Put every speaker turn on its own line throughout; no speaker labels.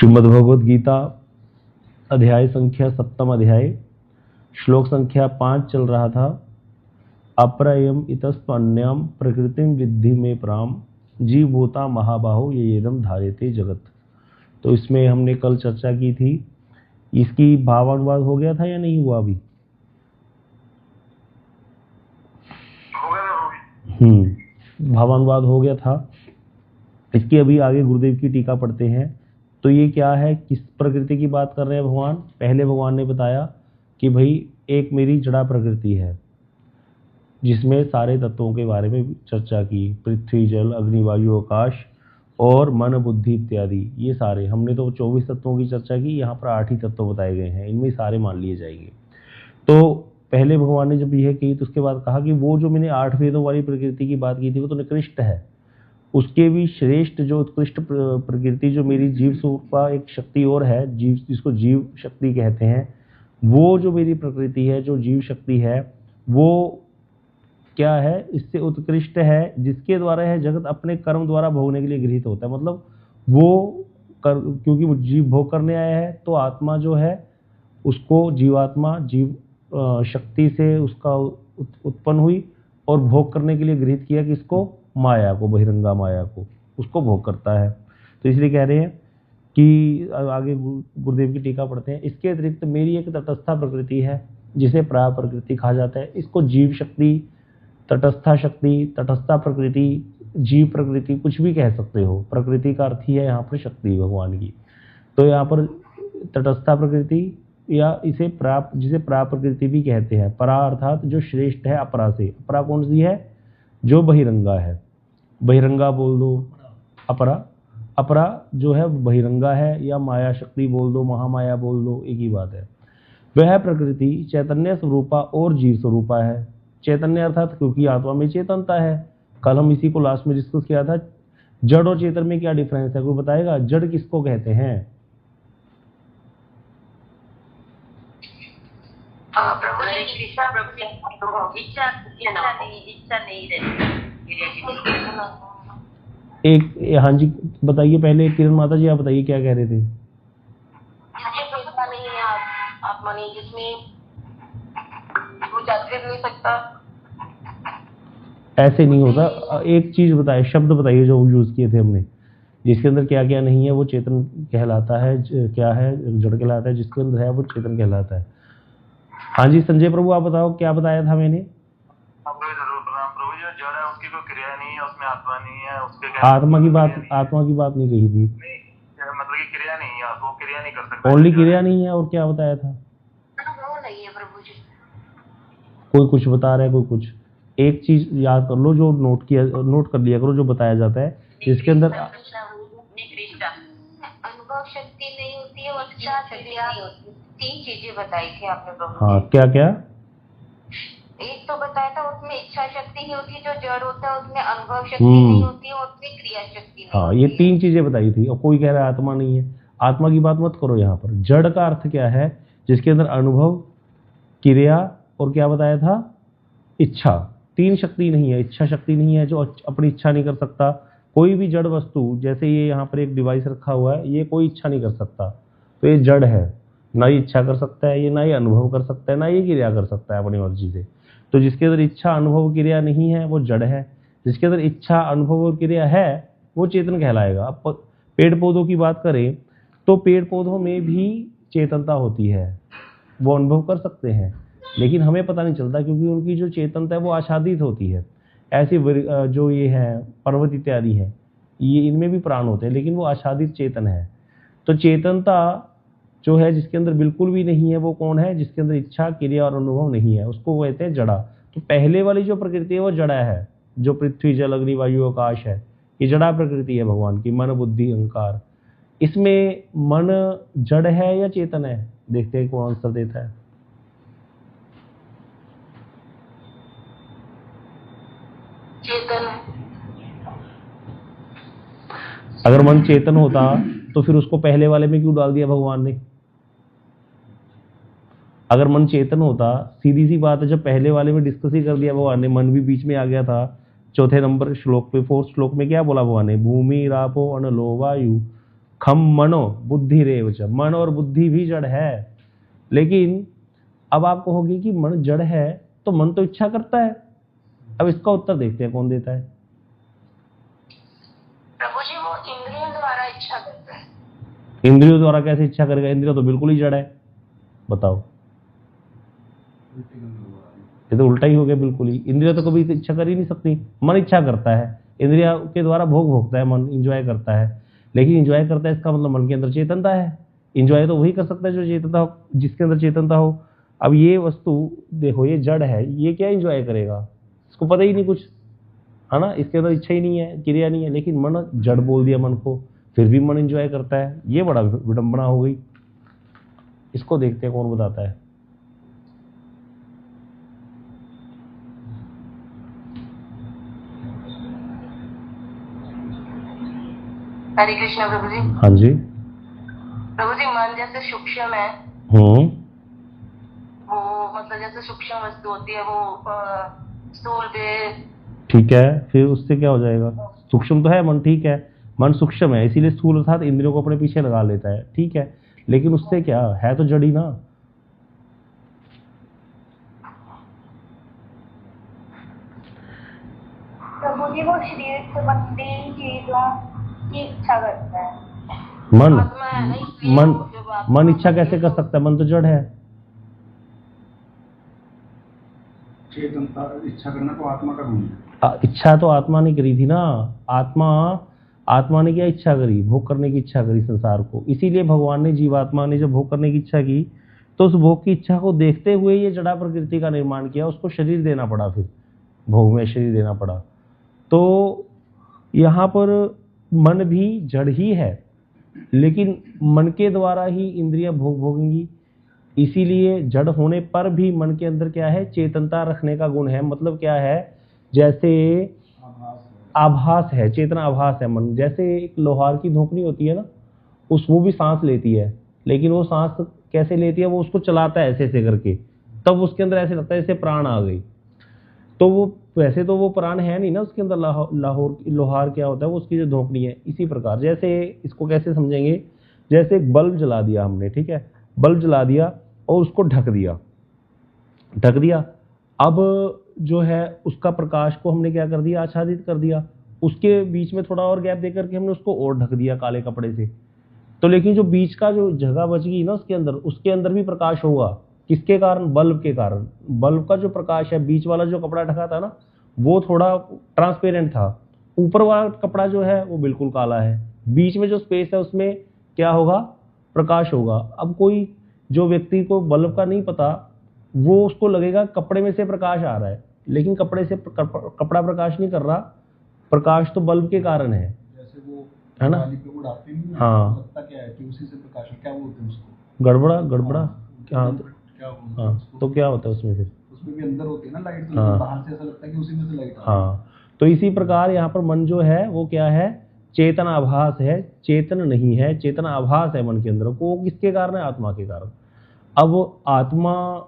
श्रीमद् भगवद गीता अध्याय संख्या 7वां अध्याय श्लोक संख्या 5 चल रहा था। अप्रयम इतस्त्वन्याम प्रकृतिम विद्धि में प्राम जीवभूता महाबाहो ये येदम धार्यते जगत। तो इसमें हमने कल चर्चा की थी। इसकी भावानुवाद हो गया था या नहीं हुआ अभी? भावानुवाद हो गया था। इसकी अभी आगे गुरुदेव की टीका पढ़ते हैं। तो ये क्या है, किस प्रकृति की बात कर रहे हैं भगवान? पहले भगवान ने बताया कि भाई एक मेरी जड़ा प्रकृति है जिसमें सारे तत्वों के बारे में चर्चा की, पृथ्वी जल अग्नि वायु आकाश और मन बुद्धि इत्यादि। ये सारे हमने तो 24 तत्वों की चर्चा की, यहाँ पर 8 ही तत्व बताए गए हैं, इनमें सारे मान लिए जाएंगे। तो पहले भगवान ने जब यह कही तो उसके बाद कहा कि वो जो मैंने 8 वेदों वाली प्रकृति की बात की थी वो तो निकृष्ट है, उसके भी श्रेष्ठ जो उत्कृष्ट प्रकृति जो मेरी जीव स्वरूप एक शक्ति और है, जीव जिसको जीव शक्ति कहते हैं, वो जो मेरी प्रकृति है, जो जीव शक्ति है, वो क्या है, इससे उत्कृष्ट है, जिसके द्वारा है जगत अपने कर्म द्वारा भोगने के लिए गृहीत होता है। मतलब वो क्योंकि वो जीव भोग करने आया है तो आत्मा जो है उसको जीवात्मा जीव शक्ति से उसका उत्पन्न हुई और भोग करने के लिए गृहीत किया कि इसको माया को, बहिरंगा माया को, उसको भोग करता है। तो इसलिए कह रहे हैं कि आगे गुरुदेव की टीका पढ़ते हैं। इसके अतिरिक्त मेरी एक तटस्था प्रकृति है जिसे प्रा प्रकृति कहा जाता है। इसको जीव शक्ति, तटस्था शक्ति, तटस्था प्रकृति, जीव प्रकृति कुछ भी कह सकते हो। प्रकृति का अर्थ ही है यहाँ पर शक्ति भगवान की। तो यहाँ पर तटस्था प्रकृति या इसे जिसे प्रा प्रकृति भी कहते हैं। परा अर्थात जो श्रेष्ठ है अपरा से। अपरा कौन सी है? जो बहिरंगा है। बहिरंगा बोल दो अपरा, अपरा जो है बहिरंगा है, या माया शक्ति बोल दो, महामाया बोल दो, एक ही बात है। वह प्रकृति चैतन्य स्वरूपा और जीव स्वरूपा है। चैतन्य अर्थात क्योंकि आत्मा में चेतनता है। कल हम इसी को लास्ट में डिस्कस किया था। जड़ और चेतन में क्या डिफरेंस है, कोई बताएगा? जड़ किसको कहते हैं? एक हाँ जी बताइए, पहले किरण माता जी आप बताइए क्या कह रहे थे?
आत्मा नहीं जिसमें वो जागृत नहीं सकता,
ऐसे नहीं होता। एक चीज बताए, शब्द बताइए जो यूज किए थे हमने, जिसके अंदर क्या क्या नहीं है वो चेतन कहलाता है, क्या है जड़ कहलाता है, जिसके अंदर है वो चेतन कहलाता है। हाँ जी संजय प्रभु आप बताओ क्या बताया था मैंने?
प्रभु जो जड़ है उसकी कोई क्रिया नहीं है, उसमें आत्मा नहीं है, उसके
आत्मा की बात नहीं कही थी।
मतलब कि क्रिया नहीं है, वो क्रिया नहीं कर सकता।
ओनली क्रिया नहीं है, और क्या बताया था?
वो नहीं है प्रभु जी।
कोई कुछ बता रहा है, कोई कुछ। एक चीज याद कर लो जो नोट कर लिया करो जो बताया जाता है, जिसके अंदर
अनुभव शक्ति नहीं होती है और इच्छा शक्ति नहीं होती। 3 चीजें बताई थी आपने प्रभु।
हाँ क्या क्या?
एक तो बताया था उसमें इच्छा शक्ति नहीं होती, जो जड़ होता है उसमें अनुभव शक्ति नहीं होती है और उसमें क्रिया शक्ति नहीं।
हाँ ये 3 चीजें बताई थी। और कोई कह रहा है आत्मा नहीं है। आत्मा की बात मत करो यहाँ पर। जड़ का अर्थ क्या है? जिसके अंदर अनुभव, क्रिया और क्या बताया था? इच्छा। 3 शक्ति नहीं है। इच्छा शक्ति नहीं है, जो अपनी इच्छा नहीं कर सकता। कोई भी जड़ वस्तु, जैसे ये यहाँ पर एक डिवाइस रखा हुआ है, ये कोई इच्छा नहीं कर सकता, तो ये जड़ है। ना ये इच्छा कर सकता है, ये ना ये अनुभव कर सकता है, ना ये क्रिया कर सकता है अपनी मर्जी से। तो जिसके अंदर इच्छा अनुभव क्रिया नहीं है वो जड़ है। जिसके अंदर इच्छा अनुभव और क्रिया है वो चेतन कहलाएगा। अब पेड़ पौधों की बात करें तो पेड़ पौधों में भी चेतनता होती है, वो अनुभव कर सकते हैं, लेकिन हमें पता नहीं चलता क्योंकि उनकी जो चेतनता है वो आच्छादित होती है। ऐसी जो ये है पर्वत इत्यादि है, ये इनमें भी प्राण होते हैं लेकिन वो आच्छादित चेतन है। तो चेतनता जो है जिसके अंदर बिल्कुल भी नहीं है वो कौन है? जिसके अंदर इच्छा क्रिया और अनुभव नहीं है, उसको कहते हैं जड़ा। तो पहले वाली जो प्रकृति है वो जड़ा है, जो पृथ्वी जल अग्नि वायु आकाश है, ये जड़ा प्रकृति है भगवान की। मन बुद्धि अहंकार, इसमें मन जड़ है या चेतन है? देखते हैं कौन आंसर देता है।
चेतन है।
अगर मन चेतन होता तो फिर उसको पहले वाले में क्यों डाल दिया भगवान ने? अगर मन चेतन होता, सीधी सी बात है, जब पहले वाले में डिस्कस ही कर दिया भगवान ने, मन भी बीच में आ गया था। चौथे नंबर श्लोक पे 4th श्लोक में क्या बोला भगवान ने? भूमि रापो अनलो वायु खम मनो बुद्धि रेव च, मन और बुद्धि भी जड़ है। लेकिन अब आप कहोगे कि मन जड़ है तो मन तो इच्छा करता है। अब इसका उत्तर देखते हैं कौन देता है।
प्रभु जी वो इंद्रियों द्वारा इच्छा करता है।
इंद्रियों द्वारा कैसे इच्छा करेगा? इंद्रियों तो बिल्कुल ही जड़ है। बताओ, ये तो उल्टा ही हो गया बिल्कुल ही। इंद्रिया तो कभी इच्छा कर ही नहीं सकती, मन इच्छा करता है, इंद्रिया के द्वारा भोग भोगता है, मन इंजॉय करता है। लेकिन इंजॉय करता है इसका मतलब मन के अंदर चेतनता है। इंजॉय तो वही कर सकता है जो चेतनता हो, जिसके अंदर चेतनता हो। अब ये वस्तु देखो, ये जड़ है, ये क्या इंजॉय करेगा? इसको पता ही नहीं कुछ, है ना, इसके अंदर इच्छा ही नहीं है, क्रिया नहीं है। लेकिन मन जड़ बोल दिया मन को, फिर भी मन इंजॉय करता है। ये बड़ा विडंबना हो गई। इसको देखते हैं कौन बताता है।
हरे कृष्ण प्रभु जी।
हाँ जी।
प्रभु जी मन जैसे सूक्ष्म है, वो मतलब जैसे सूक्ष्म वस्तु होती है, वो स्थूल पे।
ठीक है, फिर उससे क्या हो जाएगा? सूक्ष्म तो है मन, ठीक है, मन सूक्ष्म है, इसीलिए स्थूल अर्थात इंद्रियों को अपने पीछे लगा लेता है, ठीक है। लेकिन उससे क्या है, तो जड़ी ना।
प्रभु जी वो शरीर से बनती चीजों की इच्छा करता है।
मन
आत्मा है ना, इसलिए
मन
वो जब आत्मा
मन इच्छा कैसे कर सकता है? मन तो जड़ है।
चेतनता इच्छा करना तो आत्मा का गुण है।
इच्छा तो आत्मा ने करी थी ना। आत्मा ने क्या इच्छा करी? भोग करने की इच्छा करी संसार को। इसीलिए भगवान ने, जीवात्मा ने जब भोग करने की इच्छा की, तो उस भोग की इच्छा को देखते हुए ये जड़ा प्रकृति का निर्माण किया। उसको शरीर देना पड़ा, फिर भोग में शरीर देना पड़ा। तो यहाँ पर मन भी जड़ ही है, लेकिन मन के द्वारा ही इंद्रियां भोग भोगेंगी। इसीलिए जड़ होने पर भी मन के अंदर क्या है? चेतनता रखने का गुण है। मतलब क्या है? जैसे आभास है, चेतना आभास है मन। जैसे एक लोहार की धोकनी होती है ना, वो भी सांस लेती है, लेकिन वो सांस कैसे लेती है? वो उसको चलाता है ऐसे ऐसे करके, तब उसके अंदर ऐसे लगता है जैसे प्राण आ गई। तो वो वैसे तो वो प्राण है नहीं ना उसके अंदर। लोहार क्या होता है? वो उसकी जो धोकनी है। इसी प्रकार जैसे इसको कैसे समझेंगे? जैसे एक बल्ब जला दिया हमने, ठीक है, बल्ब जला दिया और उसको ढक दिया। अब जो है उसका प्रकाश को हमने क्या कर दिया? आच्छादित कर दिया। उसके बीच में थोड़ा और गैप देकर के हमने उसको और ढक दिया काले कपड़े से। तो लेकिन जो बीच का जो जगह बच गई ना उसके अंदर भी प्रकाश होगा। किसके कारण? बल्ब के कारण। बल्ब का जो प्रकाश है, बीच वाला जो कपड़ा ढका था ना, वो थोड़ा ट्रांसपेरेंट था। ऊपर वाला कपड़ा जो है वो बिल्कुल काला है। बीच में जो स्पेस है उसमें क्या होगा? प्रकाश होगा। अब कोई जो व्यक्ति को बल्ब का नहीं पता, वो उसको लगेगा कपड़े में से प्रकाश आ रहा है, लेकिन कपड़े से कपड़ा प्रकाश नहीं कर रहा। प्रकाश तो बल्ब के कारण है,
जैसे वो
है ना?
पे उड़ाते नहीं है,
हाँ।
लगता क्या है कि उसी से प्रकाश है। क्या बोलते हैं उसको?
गड़बड़ा क्या?
क्या बोलते हैं
हाँ,
उसको?
तो क्या होता है उसमें फिर?
उसमें भी अंदर होती है ना लाइट, तो
हाँ।
बाहर से ऐसा लगता है कि उसी में से लाइट आ रही है।
हाँ, तो इसी प्रकार यहाँ पर मन जो है वो क्या है? चेतन आभास है, चेतन नहीं है। चेतन आभास है मन के अंदर। वो किसके कारण है? आत्मा के कारण। अब आत्मा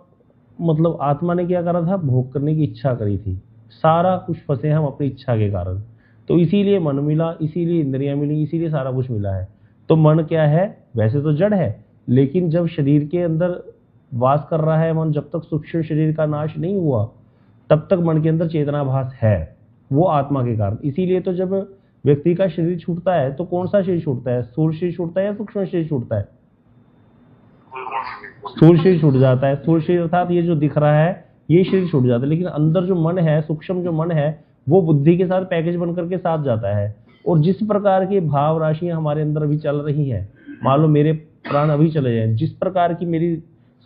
मतलब आत्मा ने क्या करा था? भोग करने की इच्छा करी थी। सारा कुछ फंसे हम अपनी इच्छा के कारण। तो इसीलिए मन मिला, इसीलिए इंद्रियां मिली, इसीलिए सारा कुछ मिला है। तो मन क्या है? वैसे तो जड़ है, लेकिन जब शरीर के अंदर वास कर रहा है मन, जब तक सूक्ष्म शरीर का नाश नहीं हुआ, तब तक मन के अंदर चेतनाभास है, वो आत्मा के कारण। इसीलिए तो जब व्यक्ति का शरीर छूटता है, तो कौन सा शरीर छूटता है? स्थूल शरीर छूटता है या सूक्ष्म शरीर छूटता है? स्थूल शरीर छूट जाता है। स्थूल शरीर अर्थात ये जो दिख रहा है, ये शरीर छूट जाता है। लेकिन अंदर जो मन है, सूक्ष्म जो मन है, वो बुद्धि के साथ पैकेज बनकर के साथ जाता है। और जिस प्रकार की भाव राशियां हमारे अंदर अभी चल रही हैं, मान लो मेरे प्राण अभी चले जाए, जिस प्रकार की मेरी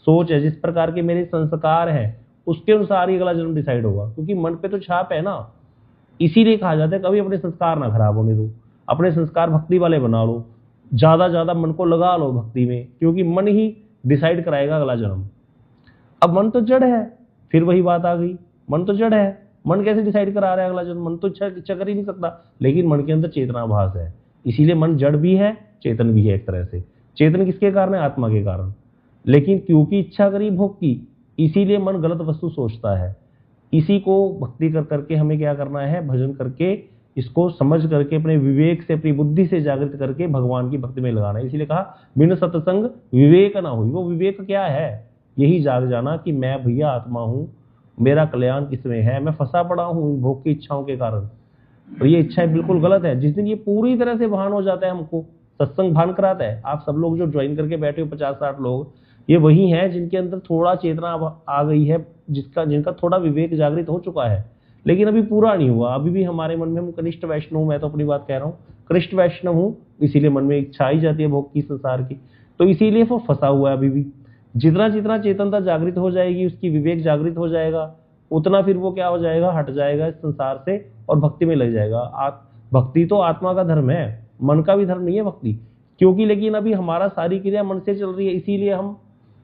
सोच है, जिस प्रकार के मेरे संस्कार हैं, उसके अनुसार ही अगला जन्म डिसाइड होगा। क्योंकि मन पे तो छाप है ना। इसीलिए कहा जाता है कभी अपने संस्कार ना खराब होने दो, अपने संस्कार भक्ति वाले बना लो, ज्यादा मन को लगा लो भक्ति में, क्योंकि मन ही डिसाइड कराएगा अगला जन्म। अब मन तो जड़ है, फिर वही बात आ गई, मन तो जड़ है, मन कैसे डिसाइड करा रहा है अगला जन्म? मन तो इच्छा कर ही नहीं सकता। लेकिन मन के अंदर चेतनाभास है, इसीलिए मन जड़ भी है, चेतन भी है एक तरह से। चेतन किसके कारण है? आत्मा के कारण। लेकिन क्योंकि इच्छा करी भोग की, इसीलिए मन गलत वस्तु सोचता है। इसी को भक्ति कर करके हमें क्या करना है? भजन करके इसको समझ करके अपने विवेक से, अपनी बुद्धि से जागृत करके भगवान की भक्ति में लगाना है। इसीलिए कहा बिन सत्संग विवेक ना हुई। वो विवेक क्या है? यही जाग जाना कि मैं भैया आत्मा हूं, मेरा कल्याण किसमें है, मैं फंसा पड़ा हूं भोग की इच्छाओं के कारण, और ये इच्छाएं बिल्कुल गलत है। जिस दिन ये पूरी तरह से भान हो जाता है, हमको सत्संग भान कराता है। आप सब लोग जो ज्वाइन करके बैठे हो 50-60 लोग, ये वही हैं जिनके अंदर थोड़ा चेतना आ गई है, जिनका थोड़ा विवेक जागृत हो चुका है, लेकिन अभी पूरा नहीं हुआ। अभी भी हमारे मन में, हम कनिष्ठ वैष्णव हूं, मैं तो अपनी बात कह रहा हूँ, कनिष्ठ वैष्णव हूं, इसीलिए मन में इच्छा आई जाती है भोग की, संसार की, तो इसीलिए वो फंसा हुआ है अभी भी। जितना जितना चेतनता जागृत हो जाएगी, उसकी विवेक जागृत हो जाएगा, उतना फिर वो क्या हो जाएगा, हट जाएगा इस संसार से और भक्ति में लग जाएगा। भक्ति तो आत्मा का धर्म है, मन का भी धर्म नहीं है भक्ति, क्योंकि लेकिन अभी हमारा सारी क्रिया मन से चल रही है, इसीलिए हम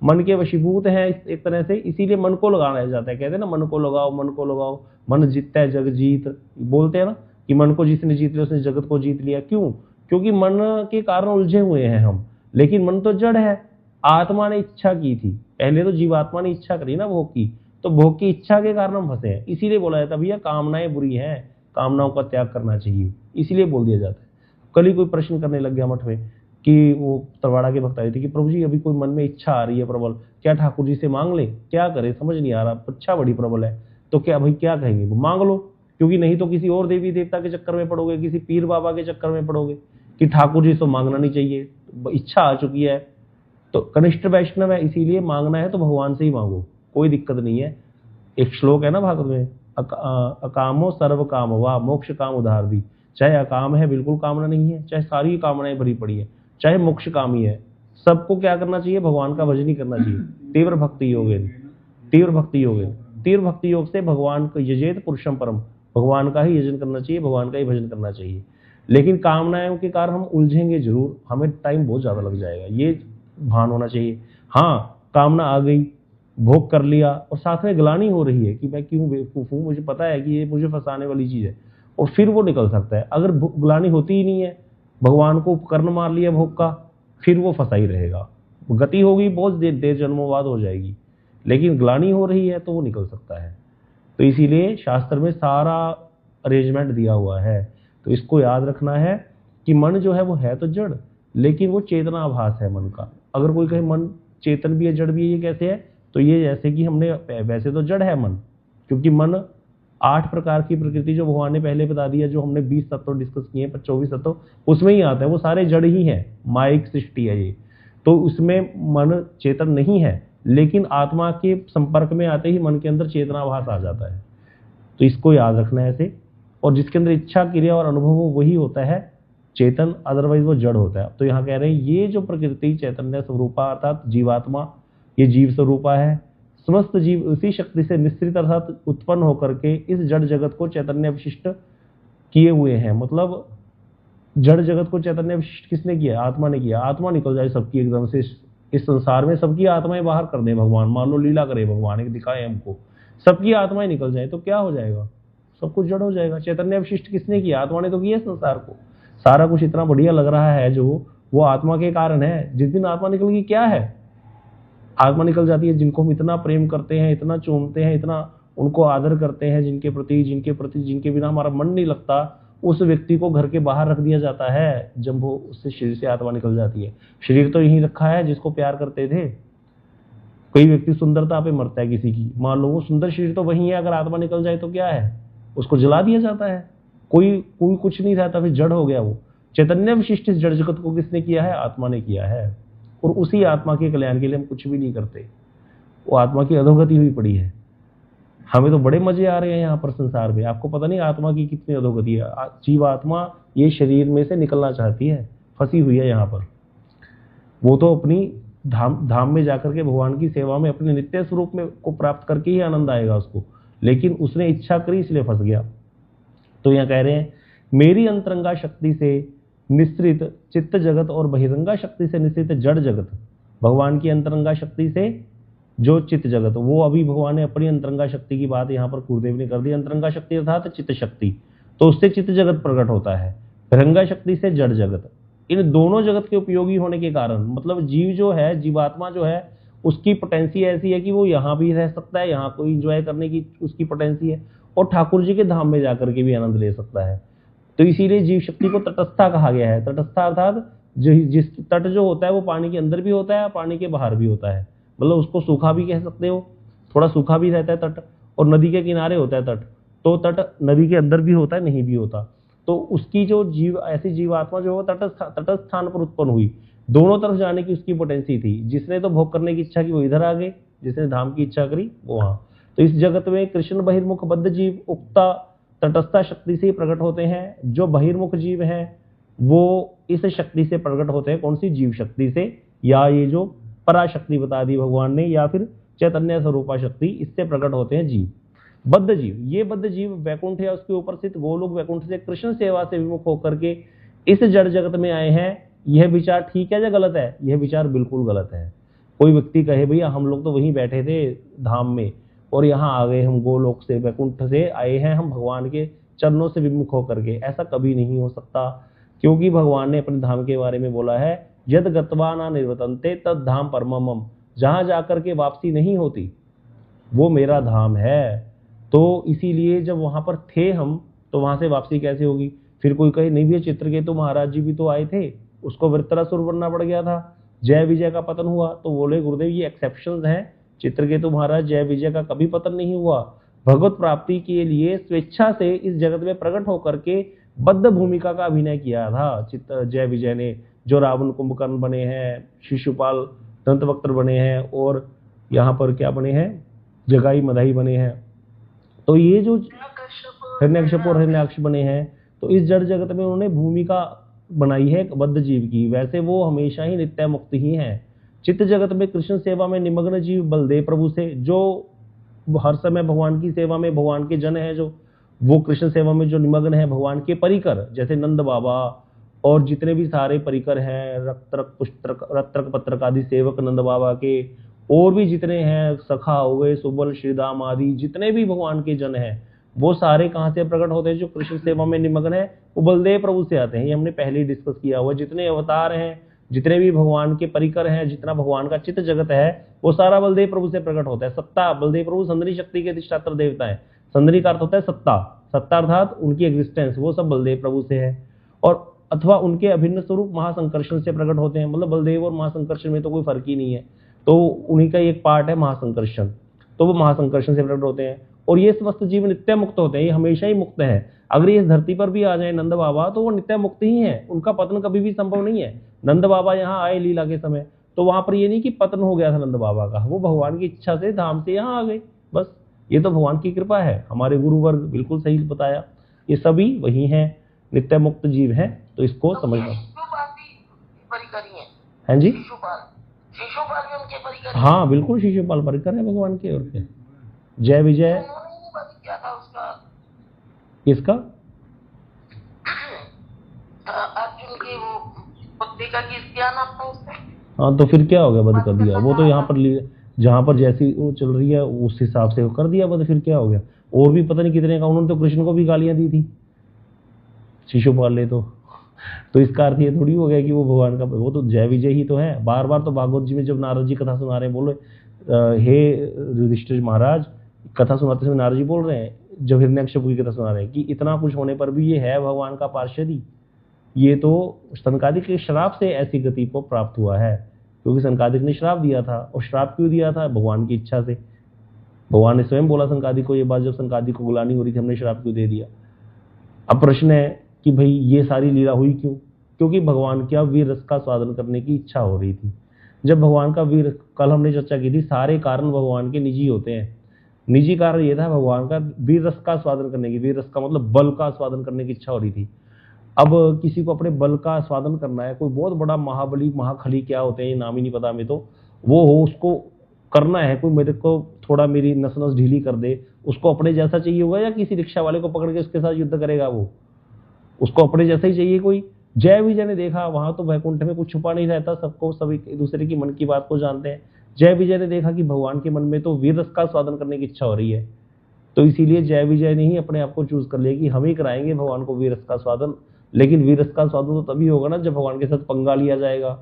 मन के वशीभूत हैं एक तरह से, इसीलिए मन को लगाया जाता है। कहते हैं ना, मन को लगाओ, मन को लगाओ, मन जीतता है जग जीत, बोलते हैं ना कि मन को जिसने जीत लिया उसने जगत को जीत लिया। क्यों? क्योंकि मन के कारण उलझे हुए हैं हम, लेकिन मन तो जड़ है। आत्मा ने इच्छा की थी, पहले तो जीवात्मा ने इच्छा करी ना भोग की, तो भोग की इच्छा के कारण हम फंसे हैं। इसीलिए बोला जाता है भैया कामनाएं बुरी हैं, कामनाओं का त्याग करना चाहिए, इसीलिए बोल दिया जाता है। कल ही कोई प्रश्न करने लग गया मठ में कि वो तलवाड़ा के भक्त आए थे कि प्रभु जी अभी कोई मन में इच्छा आ रही है प्रबल, क्या ठाकुर जी से मांग ले, क्या करे, समझ नहीं आ रहा, इच्छा बड़ी प्रबल है, तो क्या भाई क्या कहेंगे? वो मांग लो, क्योंकि नहीं तो किसी और देवी देवता के चक्कर में पड़ोगे, किसी पीर बाबा के चक्कर में पड़ोगे कि ठाकुर जी से मांगना नहीं चाहिए, इच्छा आ चुकी है। तो कनिष्ठ वैष्णव है, इसीलिए मांगना है तो भगवान से ही मांगो, कोई दिक्कत नहीं है। एक श्लोक है ना भागवत में, अकामो सर्व काम वाह मोक्ष काम उधार दी। चाहे अकाम है, बिल्कुल कामना नहीं है, चाहे सारी कामनाएं भरी पड़ी है, चाहे मोक्ष कामी है, सबको क्या करना चाहिए? भगवान का भजन ही करना चाहिए। तीव्र भक्ति योग, तीव्र भक्ति योग, तीव्र भक्ति योग से भगवान को यजेत पुरुषम परम, भगवान का ही यजन करना चाहिए, भगवान का ही भजन करना चाहिए। लेकिन कामनाओं के कारण हम उलझेंगे जरूर, हमें टाइम बहुत ज्यादा लग जाएगा, ये भान होना चाहिए। हाँ, कामना आ गई, भोग कर लिया, और साथ में ग्लानि हो रही है कि मैं क्यों बेवकूफ हूं, मुझे पता है कि ये मुझे फंसाने वाली चीज है, और फिर वो निकल सकता है। अगर ग्लानि होती ही नहीं है, भगवान को उपकरण मार लिया भोग का, फिर वो फंसा ही रहेगा, गति होगी बहुत देर जन्मों बाद हो जाएगी, लेकिन ग्लानि हो रही है तो वो निकल सकता है। तो इसीलिए शास्त्र में सारा अरेंजमेंट दिया हुआ है। तो इसको याद रखना है कि मन जो है वो है तो जड़, लेकिन वो चेतना आभास है मन का। अगर कोई कहे मन चेतन भी है जड़ भी है, ये कैसे है? तो ये जैसे कि हमने, वैसे तो जड़ है मन, क्योंकि मन 8 प्रकार की प्रकृति जो भगवान ने पहले बता दिया, जो हमने 20 तत्व डिस्कस किए, 24 तत्व उसमें ही आता है, वो सारे जड़ ही है, माइक सृष्टि है ये। तो उसमें मन चेतन नहीं है, लेकिन आत्मा के संपर्क में आते ही मन के अंदर चेतनाभास आ जाता है। तो इसको याद रखना है ऐसे। और जिसके अंदर इच्छा, क्रिया और अनुभव हो वही होता है चेतन, अदरवाइज वो जड़ होता है। तो यहाँ कह रहे हैं ये जो प्रकृति चैतन्य स्वरूपा अर्थात जीवात्मा, ये जीव स्वरूपा है। समस्त जीव उसी शक्ति से मिश्रित अर्थात उत्पन्न होकर के इस जड़ जगत को चैतन्य विशिष्ट किए हुए हैं। मतलब जड़ जगत को चैतन्य विशिष्ट किसने किया? आत्मा ने किया। आत्मा निकल जाए सबकी एकदम से इस संसार में, सबकी आत्माएं बाहर कर दे भगवान, मान लो लीला करे भगवान, एक दिखाए हमको, सबकी आत्माएं निकल जाए तो क्या हो जाएगा? सब कुछ जड़ हो जाएगा। चैतन्य विशिष्ट किसने किया? आत्मा ने तो किया संसार को। सारा कुछ इतना बढ़िया लग रहा है जो, वो आत्मा के कारण है। जिस दिन आत्मा निकल गई, क्या है? आत्मा निकल जाती है, जिनको हम इतना प्रेम करते हैं, इतना चूमते हैं, इतना उनको आदर करते हैं, जिनके प्रति जिनके बिना हमारा मन नहीं लगता, उस व्यक्ति को घर के बाहर रख दिया जाता है जब वो उससे शरीर से आत्मा निकल जाती है। शरीर तो यहीं रखा है जिसको प्यार करते थे। कोई व्यक्ति सुंदरता पे मरता है किसी की, मान लो वो सुंदर शरीर तो वही है, अगर आत्मा निकल जाए तो क्या है? उसको जला दिया जाता है। कोई कुछ नहीं रहता, फिर जड़ हो गया वो। चैतन्य विशिष्ट इस जड़ जगत को किसने किया है? आत्मा ने किया है। और उसी आत्मा के कल्याण के लिए हम कुछ भी नहीं करते, वो आत्मा की अधोगति हुई पड़ी है। हमें तो बड़े मजे आ रहे हैं यहाँ पर संसार में, आपको पता नहीं आत्मा की कितनी अधोगति है। जीव आत्मा ये शरीर में से निकलना चाहती है, फंसी हुई है यहाँ पर। वो तो अपनी धाम में जाकर के भगवान की सेवा में अपने नित्य स्वरूप में को प्राप्त करके ही आनंद आएगा उसको, लेकिन उसने इच्छा करी इसलिए फंस गया। तो यहाँ कह रहे हैं मेरी अंतरंगा शक्ति से निश्रित चित्त जगत और बहिरंगा शक्ति से निश्रित जड़ जगत, भगवान की अंतरंगा शक्ति से जो चित्त जगत, वो अभी भगवान ने अपनी अंतरंगा शक्ति की बात यहाँ पर गुरुदेव ने कर दी। अंतरंगा शक्ति अर्थात चित्त शक्ति, तो उससे चित्त जगत प्रकट होता है। बहिरंगा शक्ति से जड़ जगत। इन दोनों जगत के उपयोगी होने के कारण, मतलब जीव जो है, जीवात्मा जो है, उसकी पोटेंसी ऐसी है कि वो यहाँ भी रह सकता है, यहाँ को इंजॉय करने की उसकी पोटेंसी है, और ठाकुर जी के धाम में जाकर के भी आनंद ले सकता है। तो इसीलिए जीव शक्ति को तटस्था कहा गया है। तटस्था अर्थात जिस तट जो होता है वो पानी के अंदर भी होता है, पानी के बाहर भी होता है, मतलब उसको सूखा भी कह सकते हो, थोड़ा सूखा भी रहता है तट, और नदी के किनारे होता है तट, तो तट नदी के अंदर भी होता है, नहीं भी होता। तो उसकी जो ऐसी जीवात्मा जो है तटस्थ स्थान पर उत्पन्न हुई, दोनों तरफ जाने की उसकी पोटेंसी थी। जिसने तो भोग करने की इच्छा की वो इधर आ गए, जिसने धाम की इच्छा करी वो वहां। तो इस जगत में कृष्ण बहिर्मुख बद्ध जीव उक्ता तटस्था शक्ति से प्रकट होते हैं। जो बहिर्मुख जीव हैं वो इस शक्ति से प्रकट होते हैं। कौन सी? जीव शक्ति से, या ये जो पराशक्ति बता दी भगवान ने, या फिर चैतन्य स्वरूपा शक्ति, इससे प्रकट होते हैं जीव। बद्ध जीव, ये बद्ध जीव वैकुंठ या उसके ऊपर स्थित गोलोक वैकुंठ से कृष्ण सेवा से विमुख होकर के इस जड़ जगत में आए हैं। यह विचार ठीक है या गलत है? यह विचार बिल्कुल गलत है। कोई व्यक्ति कहे भैया हम लोग तो वहीं बैठे थे धाम में और यहाँ आ गए, हम गोलोक से वैकुंठ से आए हैं, हम भगवान के चरणों से विमुख होकर के, ऐसा कभी नहीं हो सकता। क्योंकि भगवान ने अपने धाम के बारे में बोला है, यद गत्वा न निर्वर्तन्ते तद धाम परमम मम, जहां जाकर के वापसी नहीं होती वो मेरा धाम है। तो इसीलिए जब वहां पर थे हम, तो वहां से वापसी कैसे होगी? फिर कोई कहे नहीं भैया चित्रकेतु महाराज जी भी तो आए थे, उसको वृत्रासुर बनना पड़ गया था, जय विजय का पतन हुआ। तो बोले गुरुदेव ये एक्सेप्शंस हैं, चित्रकेतु महाराज जय विजय का कभी पतन नहीं हुआ। भगवत प्राप्ति के लिए स्वेच्छा से इस जगत में प्रकट होकर के बद्ध भूमिका का अभिनय किया था जय विजय ने। जो रावण कुंभकर्ण बने हैं, शिशुपाल दंतवक्त्र बने हैं, और यहाँ पर क्या बने हैं, जगाई मधाई बने हैं। तो ये जो हिरण्यकश्यप और हिरण्याक्ष बने हैं, तो इस जड़ जगत में उन्होंने भूमिका बनाई है बद्ध जीव की। वैसे वो हमेशा ही नित्य मुक्त ही हैं। चित्त जगत में कृष्ण सेवा में निमग्न जीव बलदेव प्रभु से, जो हर समय भगवान की सेवा में, भगवान के जन है जो, वो कृष्ण सेवा में जो निमग्न है, भगवान के परिकर जैसे नंद बाबा और जितने भी सारे परिकर हैं, रक्तरक पुष्टरक रत्रक पत्रक आदि सेवक नंद बाबा के, और भी जितने हैं, सखा हो गए, सुबल श्रीदाम आदि जितने भी भगवान के जन हैं, वो सारे कहाँ से प्रकट होते हैं? जो कृष्ण सेवा में निमग्न है वो बलदेव प्रभु से आते हैं। ये हमने पहले ही डिस्कस किया हुआ। जितने अवतार हैं, जितने भी भगवान के परिकर हैं, जितना भगवान का चित्त जगत है, वो सारा बलदेव प्रभु से प्रकट होता है। सत्ता, बलदेव प्रभु संदरी शक्ति के अधिष्ठात्र देवता है। संदरी का अर्थ होता है सत्ता, सत्ता अर्थात उनकी एग्जिस्टेंस, वो सब बलदेव प्रभु से है। और अथवा उनके अभिन्न स्वरूप महासंकर्षण से प्रकट होते हैं। मतलब बलदेव और महासंकर्षण में तो कोई फर्क ही नहीं है, तो उन्हीं का एक पार्ट है महासंकर्षण, तो वो महासंकर्षण से प्रकट होते हैं। और ये समस्त जीव नित्य मुक्त होते हैं, ये हमेशा ही मुक्त है। अगर ये इस धरती पर भी आ जाए नंद बाबा, तो वो नित्य मुक्त ही है, उनका पतन कभी भी संभव नहीं है। नंद बाबा यहाँ आए लीला के समय, तो वहां पर ये नहीं कि पतन हो गया था नंद बाबा का, वो भगवान की इच्छा से धाम से यहाँ आ गए, बस। ये तो भगवान की कृपा है। हमारे गुरुवर्ग बिल्कुल सही बताया, ये सभी वही हैं, नित्य मुक्त जीव हैं। तो इसको समझना। हैं जी?
शिशुपाल भी उनके परिकर?
हाँ बिल्कुल, शिशुपाल परिकर है भगवान के। और क्या? जय विजय
क्या था उसका?
किसका?
अर्जुन की वो पुत्रिका की क्या नाम था उसका?
हाँ तो फिर क्या हो गया, वध कर दिया। वो तो यहाँ पर जहाँ पर जैसी वो चल रही है उस हिसाब से वो कर दिया वध, फिर क्या हो गया। और भी पता नहीं कितने का, उन्होंने तो कृष्ण को भी गालियां दी थी शिशुपाल ने। तो इसका अर्थ ये थोड़ी हो गया कि वो भगवान का, वो तो जय विजय ही तो है। बार बार तो भागवत जी में जब नारद जी कथा सुना रहे हैं, बोलो हे युधिष्ठिर महाराज, कथा सुनाते समय नारद जी बोल रहे हैं, जब हिरण्यकश्यप की कथा सुना रहे हैं, कि इतना कुछ होने पर भी ये है भगवान का पार्षद ही, ये तो सनकादिक के श्राप से ऐसी गति को प्राप्त हुआ है। क्योंकि सनकादिक ने श्राप दिया था, और श्राप क्यों दिया था? भगवान की इच्छा से। भगवान ने स्वयं बोला सनकादिक को ये बात, जब सनकादिक को गुलानी हो रही थी, हमने श्राप क्यों दे दिया। अब प्रश्न है कि भाई ये सारी लीला हुई क्यों? क्योंकि भगवान का वीर रस का स्वादन करने की इच्छा हो रही थी। जब भगवान का वीर, कल हमने चर्चा की थी, सारे कारण भगवान के निजी होते हैं। निजी कारण ये था भगवान का वीर रस का स्वादन करने की, वीर रस का मतलब बल का स्वादन करने की इच्छा हो रही थी। अब किसी को अपने बल का स्वादन करना है, कोई बहुत बड़ा महाबली महाखली क्या होते हैं ये नाम ही नहीं पता हमें, तो वो हो, उसको करना है, कोई मेरे को थोड़ा मेरी नस नस ढीली कर दे, उसको अपने जैसा चाहिए होगा, या किसी रिक्शा वाले को पकड़ के उसके साथ युद्ध करेगा वो? उसको अपने जैसा ही चाहिए कोई। जय विजय ने देखा वहां तो वैकुंठ में कुछ छुपा नहीं रहता, सबको सभी एक दूसरे की मन की बात को जानते हैं। जय विजय ने देखा कि भगवान के मन में तो वीर रस का स्वादन करने की इच्छा हो रही है, तो इसीलिए जय विजय ने ही अपने आप को चूज कर लिया कि हम ही कराएंगे भगवान को वीर रस का स्वादन। लेकिन वीर रस का स्वादन तो तभी होगा ना जब भगवान के साथ पंगा लिया जाएगा,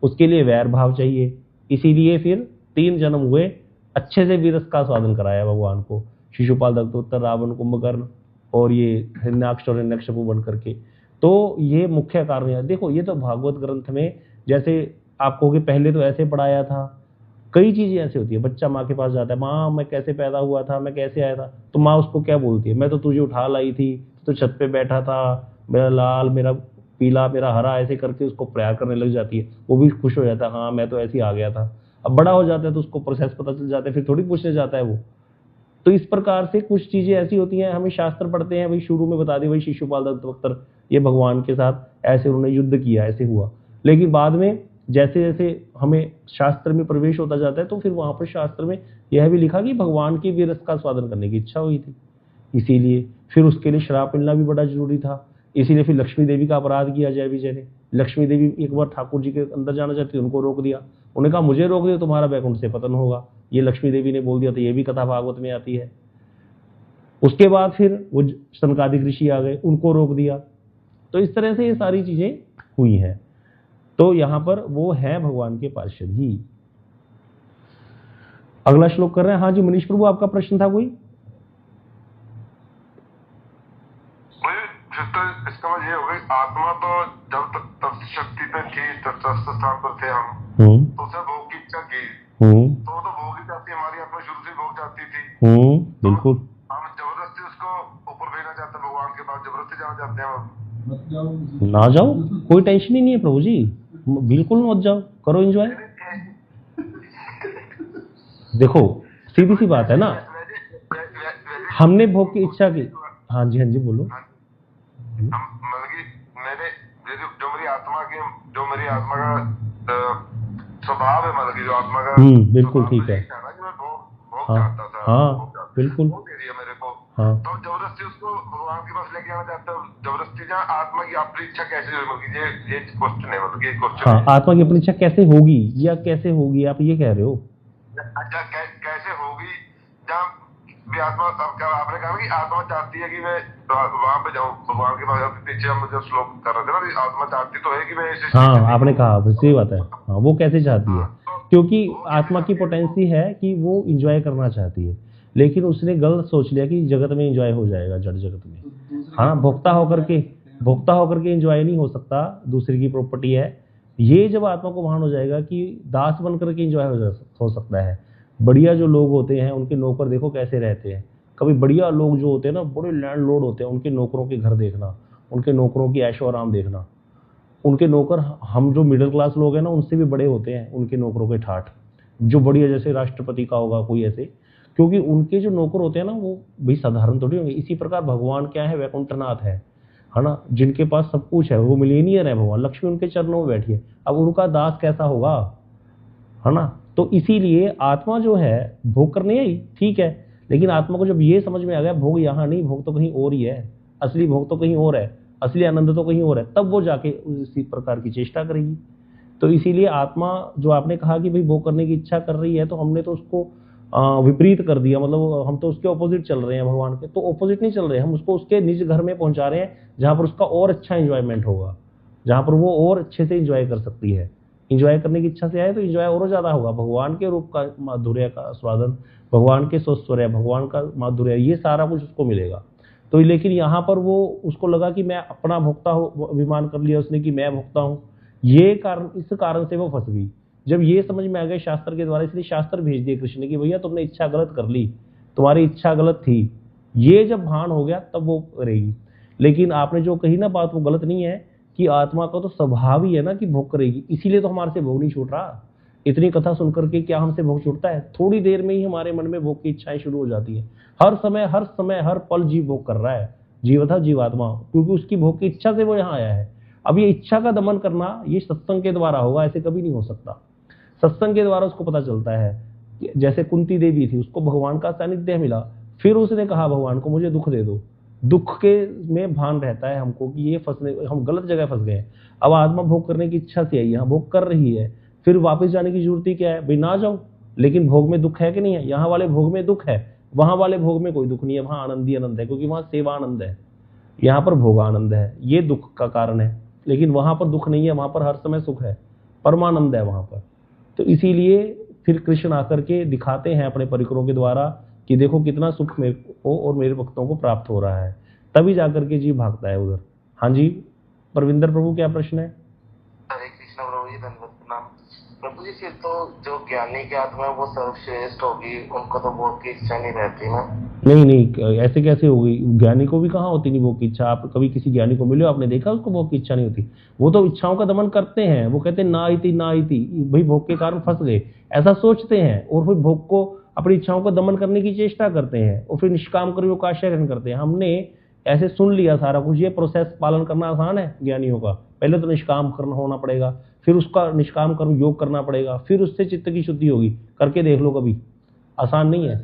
उसके लिए वैर भाव चाहिए। इसीलिए फिर 3 जन्म हुए, अच्छे से वीर रस का स्वादन कराया भगवान को। शिशुपाल, दत्तोत्तर, रावण, कुंभकर्ण और ये हिरण्याक्ष और हिरण्यकशिपु बन करके। तो ये मुख्य कारण है। देखो ये तो भागवत ग्रंथ में, जैसे आप कहोगे पहले तो ऐसे पढ़ाया था, कई चीजें ऐसी होती है। बच्चा माँ के पास जाता है, माँ मैं कैसे पैदा हुआ था, मैं कैसे आया था, तो माँ उसको क्या बोलती है, मैं तो तुझे उठा लाई थी, तो छत पे बैठा था, मेरा लाल, मेरा पीला, मेरा हरा, ऐसे करके उसको प्यार करने लग जाती है। वो भी खुश हो जाता है, हाँ मैं तो ऐसे ही आ गया था। अब बड़ा हो जाता है तो उसको प्रोसेस पता चल जाता है, फिर थोड़ी पूछने जाता है वो। तो इस प्रकार से कुछ चीजें ऐसी होती हैं, हमें शास्त्र पढ़ते हैं, भाई शुरू में बता दी भाई शिशुपाल दत्तवक्त्र ये भगवान के साथ ऐसे उन्होंने युद्ध किया, ऐसे हुआ। लेकिन बाद में जैसे जैसे हमें शास्त्र में प्रवेश होता जाता है तो फिर वहां पर शास्त्र में यह भी लिखा कि भगवान की भी रस का स्वादन करने की इच्छा हुई थी, इसीलिए फिर उसके लिए श्राप मिलना भी बड़ा जरूरी था। इसीलिए फिर लक्ष्मी देवी का अपराध किया जय विजय ने। लक्ष्मी देवी एक बार ठाकुर जी के अंदर जाना चाहती, उनको रोक दिया। उन्होंने कहा मुझे रोक दिया, तुम्हारा वैकुंठ से पतन होगा, ये लक्ष्मी देवी ने बोल दिया। तो ये भी कथा भागवत में आती है। उसके बाद फिर वो सनकादिक ऋषि आ गए, उनको रोक दिया। तो इस तरह से ये सारी चीजें हुई हैं। तो यहां पर वो है भगवान के पार्षद ही। अगला श्लोक कर रहे हैं। हाँ जी मनीष प्रभु, आपका प्रश्न था कोई?
तो इसका मतलब ये हो गई, आत्मा तो जब तक तप शक्ति पे थी, तटस्थ स्थान पर थे हम, तो उसे भोग की इच्छा की, तो वो तो भोग ही चाहती, हमारी आत्मा शुरू से भोग चाहती थी।
बिल्कुल।
हम जबरदस्ती उसको ऊपर भेजना चाहते हैं, भगवान के पास जबरदस्ती जाना चाहते हैं।
मत जाओ,
ना जाओ, कोई टेंशन ही नहीं है प्रभु जी, बिल्कुल मत जाओ, करो एंजॉय। देखो सीधी सी बात है ना, हमने भोग की इच्छा की। हाँ जी, हाँ जी बोलो।
मतलब कि मेरे जो मेरी आत्मा की, जो मेरी आत्मा का स्वभाव है, मतलब कि जो आत्मा का
बिल्कुल ठीक है।
ना कि मैं भोग चाहता था।
हाँ बिल्कुल।
वो दे दिया मेरे को।
हाँ
तो जबरदस्ती उसको भगवान के पास लेके आना चाहता हूँ। जबरदस्ती जहाँ आत्मा की अपनी इच्छा कैसे हुई, मतलब ये क्वेश्चन है, मतलब ये क्वेश्चन।
हाँ, आत्मा की अपनी इच्छा कैसे होगी, या कैसे होगी आप ये कह रहे हो?
अच्छा कैसे होगी, जहाँ भी आत्मा, आपने कहा कि आत्मा चाहती है कि मैं वहां पे जाऊं भगवान के पास। पीछे हम जब श्लोक कर रहे थे ना, आत्मा चाहती तो है कि मैं इसे,
हाँ आपने कहा, सही बात है। हाँ वो कैसे चाहती है? क्योंकि आत्मा की पोटेंसी है कि वो इंजॉय करना चाहती है, लेकिन उसने गलत सोच लिया कि जगत में इंजॉय हो जाएगा, जड़ जगत में। हाँ, भोक्ता होकर के इंजॉय नहीं हो सकता, दूसरे की प्रॉपर्टी है। ये जब आत्मा को भान हो जाएगा कि दास बन करके इंजॉय हो सकता है। बढ़िया जो लोग होते हैं उनके नौकर देखो कैसे रहते हैं। कभी बढ़िया लोग जो होते हैं ना, बड़े लैंडलॉर्ड होते हैं, उनके नौकरों के घर देखना, उनके नौकरों की ऐशो आराम देखना। उनके नौकर, हम जो मिडिल क्लास लोग हैं ना, उनसे भी बड़े होते हैं उनके नौकरों के ठाठ, जो बढ़िया जैसे राष्ट्रपति का होगा कोई ऐसे। क्योंकि उनके जो नौकर होते हैं ना, वो भी साधारण थोड़ी होंगे। इसी प्रकार भगवान क्या है, वैकुंठनाथ है ना, जिनके पास सब कुछ है, वो मिलेनियर है भगवान। लक्ष्मी उनके चरणों में बैठी है, अब उनका दास कैसा होगा, है ना। तो इसीलिए आत्मा जो है भोग करने आई, ठीक है, लेकिन आत्मा को जब ये समझ में आ गया भोग यहाँ नहीं, भोग तो कहीं और ही है, असली भोग तो कहीं और है, असली आनंद तो कहीं और है, तब वो जाके इसी प्रकार की चेष्टा करेगी। तो इसीलिए आत्मा जो आपने कहा कि भाई भोग करने की इच्छा कर रही है, तो हमने तो उसको विपरीत कर दिया, मतलब हम तो उसके ऑपोजिट चल रहे हैं भगवान के। तो ऑपोजिट नहीं चल रहे, हम उसको उसके निज घर में पहुंचा रहे हैं, जहां पर उसका और अच्छा एंजॉयमेंट होगा, जहां पर वो और अच्छे से एंजॉय कर सकती है। इंजॉय करने की इच्छा से आए तो इंजॉय और ज्यादा होगा, भगवान के रूप का माधुर्य का स्वादन, भगवान के सौंदर्य, भगवान का माधुर्य, ये सारा कुछ उसको मिलेगा। तो लेकिन यहाँ पर वो उसको लगा कि मैं अपना भोक्ता हूँ, अभिमान कर लिया उसने कि मैं भोक्ता हूँ। ये कारण, इस कारण से वो फंस गई। जब ये समझ में आ गया शास्त्र के द्वारा, इसलिए शास्त्र भेज दिए कृष्ण ने कि भैया तुमने इच्छा गलत कर ली, तुम्हारी इच्छा गलत थी। ये जब भान हो गया तब वो रहेगी। लेकिन आपने जो कही ना बात, वो गलत नहीं है कि आत्मा का तो स्वभाव ही है ना कि भोग करेगी, इसीलिए तो हमारे से भोग नहीं छूट रहा। इतनी कथा सुनकर के क्या हमसे भोग छूटता है? थोड़ी देर में ही हमारे मन में भोग की इच्छाएं शुरू हो जाती है। हर समय हर पल जीव भोग कर रहा है, जीवथा जीवात्मा, क्योंकि उसकी भोग की इच्छा से वो यहाँ आया है। अब ये इच्छा का दमन करना ये सत्संग के द्वारा होगा, ऐसे कभी नहीं हो सकता। सत्संग के द्वारा उसको पता चलता है। जैसे कुंती देवी थी, उसको भगवान का सानिध्य मिला, फिर उसने कहा भगवान को मुझे दुख दे दो। दुख के में भान रहता है हमको कि ये फंसने, हम गलत जगह फंस गए। अब आत्मा भोग करने की इच्छा से आई, यहाँ भोग कर रही है, फिर वापस जाने की जरूरत ही क्या है भाई? ना जाओ। लेकिन भोग में दुख है कि नहीं है? यहाँ वाले भोग में दुख है, वहां वाले भोग में कोई दुख नहीं है, वहां आनंद ही आनंद है, क्योंकि वहां सेवा आनंद है, यहाँ पर भोग आनंद है। ये दुख का कारण है, लेकिन वहां पर दुख नहीं है, वहां पर हर समय सुख है, परमानंद है वहां पर। तो इसीलिए फिर कृष्ण आकर के दिखाते हैं अपने परिकरों के द्वारा कि देखो कितना सुख मेरे को और मेरे भक्तों को प्राप्त हो रहा है। तभी जाकर के जीव भागता है उधर। हाँ जी परविंदर प्रभु, क्या प्रश्न है?
हरे कृष्ण प्रभु जी, धन्यवाद प्रणाम। प्रभु जी फिर तो जो ज्ञानी की आत्मा है वो सर्वश्रेष्ठ होगी, उनको तो भोग की इच्छा नहीं रहती ना?
नहीं नहीं, ऐसे कैसे होगी? ज्ञानी को भी कहाँ होती नहीं भोग की इच्छा? आप कभी किसी ज्ञानी को मिले, आपने देखा उसको भोग की इच्छा नहीं होती? वो तो इच्छाओं का दमन करते हैं। वो कहते हैं ना इति ना इति, भाई भोग के कारण फंस गए, ऐसा सोचते हैं और फिर भोग को, अपनी इच्छाओं का दमन करने की चेष्टा करते हैं और फिर निष्काम कर्मों का आश्रय ग्रहण करते हैं। हमने ऐसे सुन लिया सारा कुछ, ये प्रोसेस पालन करना आसान है ज्ञानियों का? पहले तो निष्काम करना होना पड़ेगा, फिर उसका निष्काम कर्म योग करना पड़ेगा, फिर उससे चित्त की शुद्धि होगी। करके देख लो कभी, आसान नहीं है।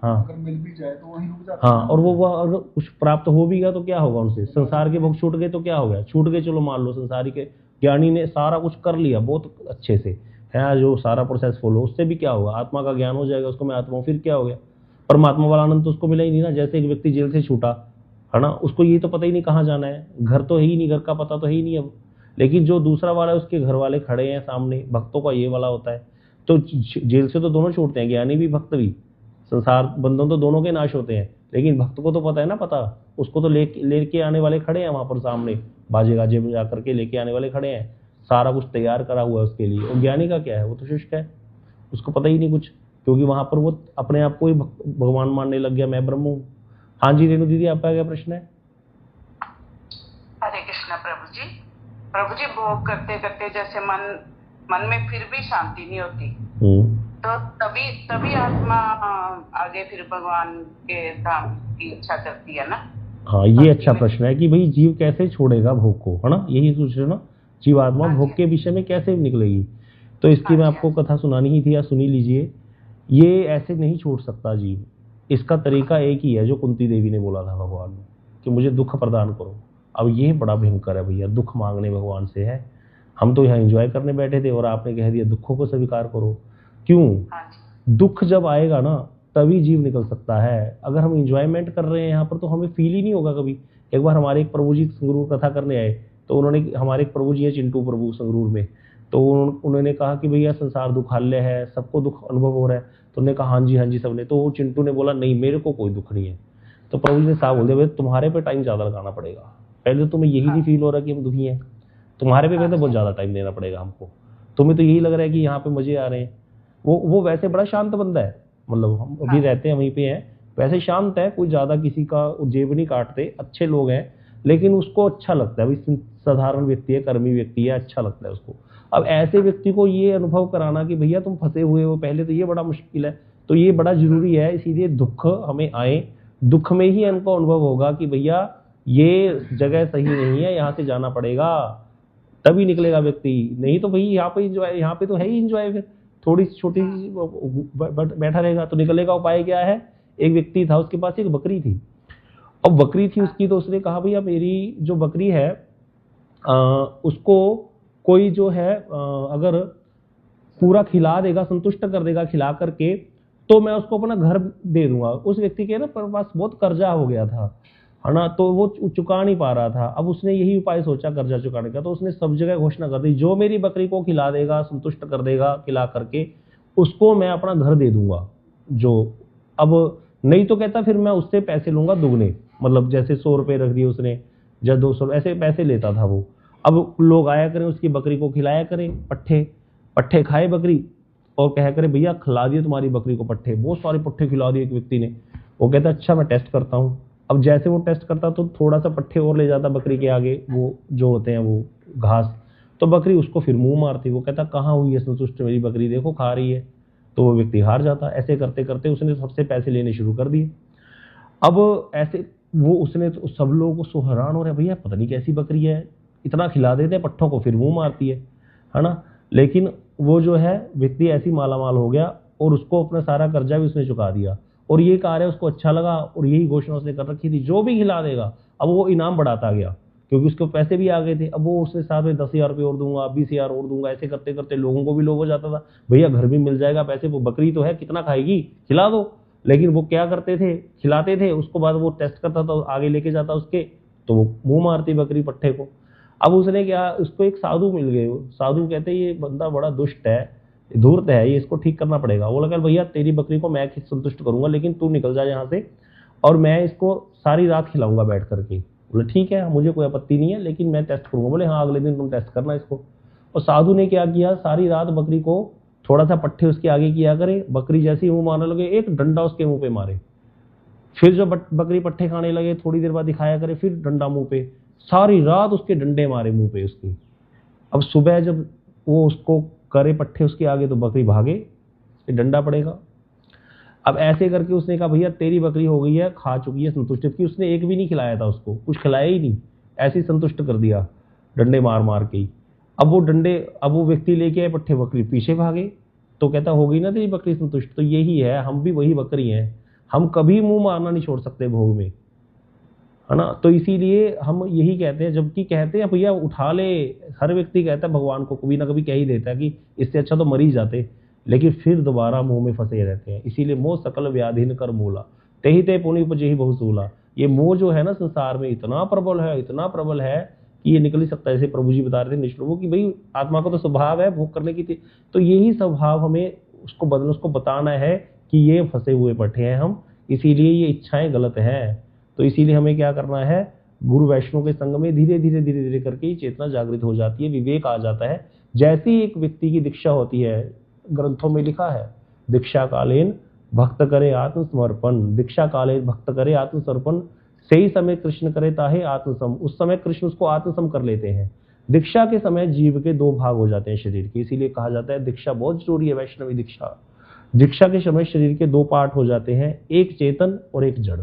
हाँ
अगर मिल भी जाए तो वहीं रुक जाता है।
हाँ, और वो अगर कुछ प्राप्त हो भी गया तो क्या होगा उनसे? संसार के भोग छूट गए तो क्या हो गया? छूट गए, चलो मान लो संसारी के ज्ञानी ने सारा कुछ कर लिया बहुत अच्छे से है, जो सारा प्रोसेस फॉलो, उससे भी क्या होगा? आत्मा का ज्ञान हो जाएगा, उसको मैं आत्मा हूँ, फिर क्या हो गया? परमात्मा वाला आनंद तो उसको मिला ही नहीं ना। जैसे एक व्यक्ति जेल से छूटा है ना, उसको ये तो पता ही नहीं कहाँ जाना है, घर तो है ही नहीं, घर का पता तो है ही नहीं अब। लेकिन जो दूसरा वाला है उसके घर वाले खड़े हैं सामने, भक्तों का ये वाला होता है। तो जेल से तो दोनों छूटते हैं, ज्ञानी भी भक्त भी। संसार बंधन तो दोनों के नाश होते हैं, लेकिन भक्त को तो पता है ना, पता उसको तो लेके आने वाले खड़े हैं वहां पर सामने, बाजे गाजे बजा करके लेके आने वाले खड़े हैं, सारा कुछ तैयार करा हुआ है उसके लिए। और ज्ञानी का क्या है? वो तो शुष्क है, उसको पता ही नहीं कुछ, क्योंकि वहां पर वो अपने आप को ही भगवान मानने लग गया, मैं ब्रह्म हूँ। हाँ जी रेणु दीदी, आपका क्या प्रश्न है?
हरे कृष्णा प्रभु जी। प्रभु जी भोग करते करते जैसे मन में फिर भी शांति नहीं होती, तो तभी आत्मा आगे फिर भगवान के धाम की इच्छा करती है ना?
हाँ, ये अच्छा प्रश्न है कि भाई जीव कैसे छोड़ेगा भोग को, है ना? यही सोच रहे हो ना, जीवात्मा भोग के विषय में कैसे निकलेगी? तो इसकी मैं आपको कथा सुनानी ही थी, या सुनी लीजिए। ये ऐसे नहीं छोड़ सकता जीव। इसका तरीका एक ही है, जो कुंती देवी ने बोला था भगवान ने, कि मुझे दुख प्रदान करो। अब ये बड़ा भयंकर है भैया, दुख मांगने भगवान से है। हम तो यहाँ एंजॉय करने बैठे थे और आपने कह दिया दुखों को स्वीकार करो। क्यों? दुख जब आएगा ना तभी जीव निकल सकता है। अगर हम इंजॉयमेंट कर रहे हैं यहाँ पर तो हमें फील ही नहीं होगा कभी। एक बार हमारे एक प्रभु जी संगरूर कथा करने आए, तो उन्होंने, हमारे एक प्रभु जी है चिंटू प्रभु संगरूर में, तो उन्होंने कहा कि भैया संसार दुखालय है, सबको दुख अनुभव हो रहा है। तो उन्होंने कहा हाँ जी सबने। तो वो चिंटू ने बोला नहीं, मेरे को कोई दुख नहीं है। तो प्रभु जी ने साफ बोल दिया, तुम्हारे पे टाइम ज़्यादा लगाना पड़ेगा। पहले तो तुम्हें यही नहीं फील हो रहा कि हम दुखी हैं, तुम्हारे पे पहले बहुत ज़्यादा टाइम देना पड़ेगा हमको। तुम्हें तो यही लग रहा है कि यहाँ पे मजे आ रहे हैं। वो वैसे बड़ा शांत बंदा है, मतलब हम अभी रहते हैं वहीं पे हैं, वैसे शांत है, कोई ज़्यादा किसी का जेब नहीं काटते, अच्छे लोग हैं, लेकिन उसको अच्छा लगता है भाई, साधारण व्यक्ति है, कर्मी व्यक्ति है, अच्छा लगता है उसको। अब ऐसे व्यक्ति को ये अनुभव कराना कि भैया तुम फंसे हुए हो पहले, तो ये बड़ा मुश्किल है। तो ये बड़ा जरूरी है, इसीलिए दुख हमें आए, दुख में ही हमको अनुभव होगा कि भैया ये जगह सही नहीं है, यहाँ से जाना पड़ेगा, तभी निकलेगा व्यक्ति। नहीं तो भाई यहाँ पे इंजॉय, यहाँ पे तो है ही इंजॉय, फिर थोड़ी छोटी बैठा रहेगा तो निकलेगा। उपाय क्या है? एक व्यक्ति था, उसके पास एक बकरी थी। अब बकरी थी उसकी, तो उसने कहा भैया मेरी जो बकरी है उसको कोई जो है अगर पूरा खिला देगा, संतुष्ट कर देगा खिला करके, तो मैं उसको अपना घर दे दूंगा। उस व्यक्ति के ना पास बहुत कर्जा हो गया था, है ना, तो वो चुका नहीं पा रहा था। अब उसने यही उपाय सोचा कर्जा चुकाने का, तो उसने सब जगह घोषणा कर दी, जो मेरी बकरी को खिला देगा, संतुष्ट कर देगा खिला करके, उसको मैं अपना घर दे दूंगा। जो अब नहीं तो कहता फिर मैं उससे पैसे लूंगा दुगने, मतलब जैसे 100 रुपये रख दिए उसने या 200 ऐसे पैसे लेता था वो। अब लोग आया करें, उसकी बकरी को खिलाया करें, पट्ठे खाए बकरी, और कहा करे भैया खिला दिए तुम्हारी बकरी को पट्ठे, बहुत सारे पट्ठे खिला दिए एक व्यक्ति ने। वो कहता अच्छा मैं टेस्ट करता हूँ। अब जैसे वो टेस्ट करता तो थोड़ा सा पट्ठे और ले जाता बकरी के आगे, वो जो होते हैं वो घास, तो बकरी उसको फिर मुंह मारती। वो कहता कहाँ हुई है संतुष्ट मेरी बकरी, देखो खा रही है। तो वो व्यक्ति हार जाता। ऐसे करते करते उसने सबसे पैसे लेने शुरू कर दिए। अब ऐसे वो उसने तो सब लोग उसको हैरान हो रहे, भैया पता नहीं कैसी बकरी है, इतना खिला देते हैं पट्ठों को फिर मुंह मारती है ना। लेकिन वो जो है व्यक्ति ऐसी मालामाल हो गया और उसको अपना सारा कर्जा भी उसने चुका दिया। और ये कार्य उसको अच्छा लगा और यही घोषणा उसने कर रखी थी, जो भी खिला देगा। अब वो इनाम बढ़ाता गया क्योंकि उसके पैसे भी आ गए थे। अब वो उसने साथ में 10,000 रुपये और दूंगा, 20,000 और दूंगा, ऐसे करते करते लोगों को भी लोभ हो जाता था, भैया घर भी मिल जाएगा, पैसे, वो बकरी तो है कितना खाएगी, खिला दो। लेकिन वो क्या करते थे, खिलाते थे, उसको बाद वो टेस्ट करता था, आगे लेके जाता उसके, तो वो मुंह मारती बकरी पट्ठे को। अब उसने क्या, उसको एक साधु मिल गए। साधु कहते ये बंदा बड़ा दुष्ट है, धूर्त है, ये इसको ठीक करना पड़ेगा। वो लगा भैया तेरी बकरी को मैं संतुष्ट करूंगा, लेकिन तू निकल जा यहाँ से और मैं इसको सारी रात खिलाऊंगा बैठ करके। बोले ठीक है, मुझे कोई आपत्ति नहीं है, लेकिन मैं टेस्ट करूंगा। बोले हाँ, अगले दिन तुम टेस्ट करना इसको। और साधु ने क्या किया, सारी रात बकरी को थोड़ा सा पट्टे उसके आगे किया करे, बकरी जैसे ही मुंह मारने लगे एक डंडा उसके मुंह पे मारे। फिर जब बकरी पट्टे खाने लगे थोड़ी देर बाद दिखाया करे, फिर डंडा मुंह पे, सारी रात उसके डंडे मारे मुंह पे उसकी। अब सुबह जब वो उसको करे पट्टे उसके आगे तो बकरी भागे, डंडा पड़ेगा। अब ऐसे करके उसने कहा भैया तेरी बकरी हो गई है, खा चुकी है, संतुष्ट, कि उसने एक भी नहीं खिलाया था उसको, कुछ खिलाया ही नहीं, ऐसे ही संतुष्ट कर दिया डंडे मार मार के ही। अब वो व्यक्ति लेके आए पट्टे, बकरी पीछे भागे। तो कहता हो गई ना तेरी बकरी संतुष्ट। तो यही है, हम भी वही बकरी हैं, हम कभी मुंह मारना नहीं छोड़ सकते भोग में, है ना। तो इसीलिए हम यही कहते हैं, जबकि कहते हैं भैया उठा ले, हर व्यक्ति कहता है भगवान को कभी ना कभी कह ही देता है कि इससे अच्छा तो मर ही जाते, लेकिन फिर दोबारा मुंह में फंसे रहते हैं। इसीलिए मोह सकल व्याधिन कर मूला, तेहि ते पुनि उपजेहि बहुसूला। ये मोह जो है ना संसार में इतना प्रबल है, इतना प्रबल है कि ये निकल ही सकता है। जैसे प्रभु जी बता रहे थे निष्ठुर कि भाई आत्मा का तो स्वभाव है भोग करने की थी, तो यही स्वभाव हमें उसको बदलना, उसको बताना है कि ये फंसे हुए बैठे हैं हम, इसीलिए ये इच्छाएं गलत हैं। तो इसीलिए हमें क्या करना है, गुरु वैष्णव के संग में धीरे धीरे धीरे धीरे करके ही चेतना जागृत हो जाती है, विवेक आ जाता है। जैसी एक व्यक्ति की दीक्षा होती है, ग्रंथों में लिखा है दीक्षा कालीन भक्त करे आत्मसमर्पण, दीक्षा कालीन भक्त करे आत्मसमर्पण, सही समय कृष्ण करे ताहे आत्मसम। उस समय कृष्ण उसको आत्मसम कर लेते हैं। दीक्षा के समय जीव के दो भाग हो जाते हैं शरीर के, इसीलिए कहा जाता है दीक्षा बहुत जरूरी है, वैष्णवी दीक्षा। दीक्षा के समय शरीर के दो पार्ट हो जाते हैं, एक चेतन और एक जड़।